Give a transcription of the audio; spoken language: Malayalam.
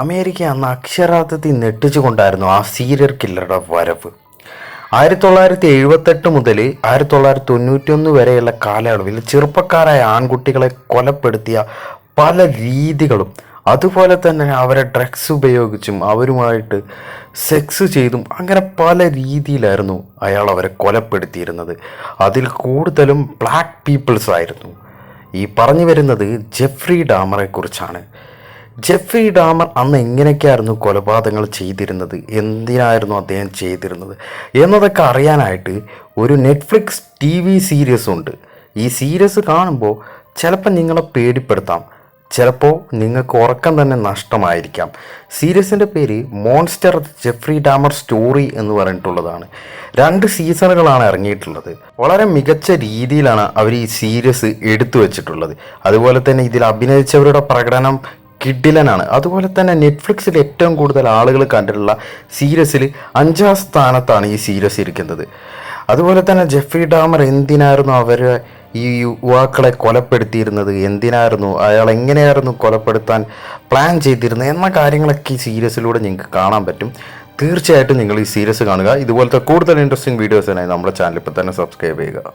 അമേരിക്ക അന്ന് അക്ഷരാർത്ഥത്തിൽ ഞെട്ടിച്ചുകൊണ്ടായിരുന്നു ആ സീരിയൽ കില്ലറുടെ വരവ്. 1978 മുതൽ 1991 വരെയുള്ള കാലയളവിൽ ചെറുപ്പക്കാരായ ആൺകുട്ടികളെ കൊലപ്പെടുത്തിയ പല രീതികളും, അതുപോലെ തന്നെ അവരെ ഡ്രഗ്സ് ഉപയോഗിച്ചും അവരുമായിട്ട് സെക്സ് ചെയ്തും അങ്ങനെ പല രീതിയിലായിരുന്നു അയാൾ അവരെ കൊലപ്പെടുത്തിയിരുന്നത്. അതിൽ കൂടുതലും ബ്ലാക്ക് പീപ്പിൾസ് ആയിരുന്നു. ഈ പറഞ്ഞു വരുന്നത് ജെഫ്രി ഡാമറെ കുറിച്ചാണ്. ജെഫ്രി ഡാമർ അന്ന് എങ്ങനെയൊക്കെയായിരുന്നു കൊലപാതകങ്ങൾ ചെയ്തിരുന്നത്, എന്തിനായിരുന്നു അദ്ദേഹം ചെയ്തിരുന്നത് എന്നതൊക്കെ അറിയാനായിട്ട് ഒരു നെറ്റ്ഫ്ലിക്സ് TV സീരീസ് ഉണ്ട്. ഈ സീരീസ് കാണുമ്പോൾ ചിലപ്പോൾ നിങ്ങളെ പേടിപ്പെടുത്താം, ചിലപ്പോൾ നിങ്ങൾക്ക് ഉറക്കം തന്നെ നഷ്ടമായിരിക്കാം. സീരീസിൻ്റെ പേര് മോൺസ്റ്റർ ജെഫ്രി ഡാമർ സ്റ്റോറി എന്ന് പറഞ്ഞിട്ടുള്ളതാണ്. 2 സീസണുകളാണ് ഇറങ്ങിയിട്ടുള്ളത്. വളരെ മികച്ച രീതിയിലാണ് അവർ ഈ സീരീസ് എടുത്തു വച്ചിട്ടുള്ളത്. അതുപോലെ തന്നെ ഇതിൽ അഭിനയിച്ചവരുടെ പ്രകടനം കിഡിലനാണ്. അതുപോലെ തന്നെ നെറ്റ്ഫ്ലിക്സിൽ ഏറ്റവും കൂടുതൽ ആളുകൾ കണ്ടിട്ടുള്ള സീരീസിൽ 5ാം സ്ഥാനത്താണ് ഈ സീരീസ് ഇരിക്കുന്നത്. അതുപോലെ തന്നെ ജെഫ്രി ഡാമർ എന്തിനായിരുന്നു അവരെ ഈ യുവാക്കളെ കൊലപ്പെടുത്തിയിരുന്നത്, എന്തിനായിരുന്നു അയാൾ എങ്ങനെയായിരുന്നു കൊലപ്പെടുത്താൻ പ്ലാൻ ചെയ്തിരുന്നത് എന്ന കാര്യങ്ങളൊക്കെ ഈ സീരീസിലൂടെ നിങ്ങൾക്ക് കാണാൻ പറ്റും. തീർച്ചയായിട്ടും നിങ്ങൾ ഈ സീരീസ് കാണുക. ഇതുപോലത്തെ കൂടുതൽ ഇൻട്രസ്റ്റിംഗ് വീഡിയോസിനായി നമ്മുടെ ചാനൽ ഇപ്പോൾ തന്നെ സബ്സ്ക്രൈബ് ചെയ്യുക.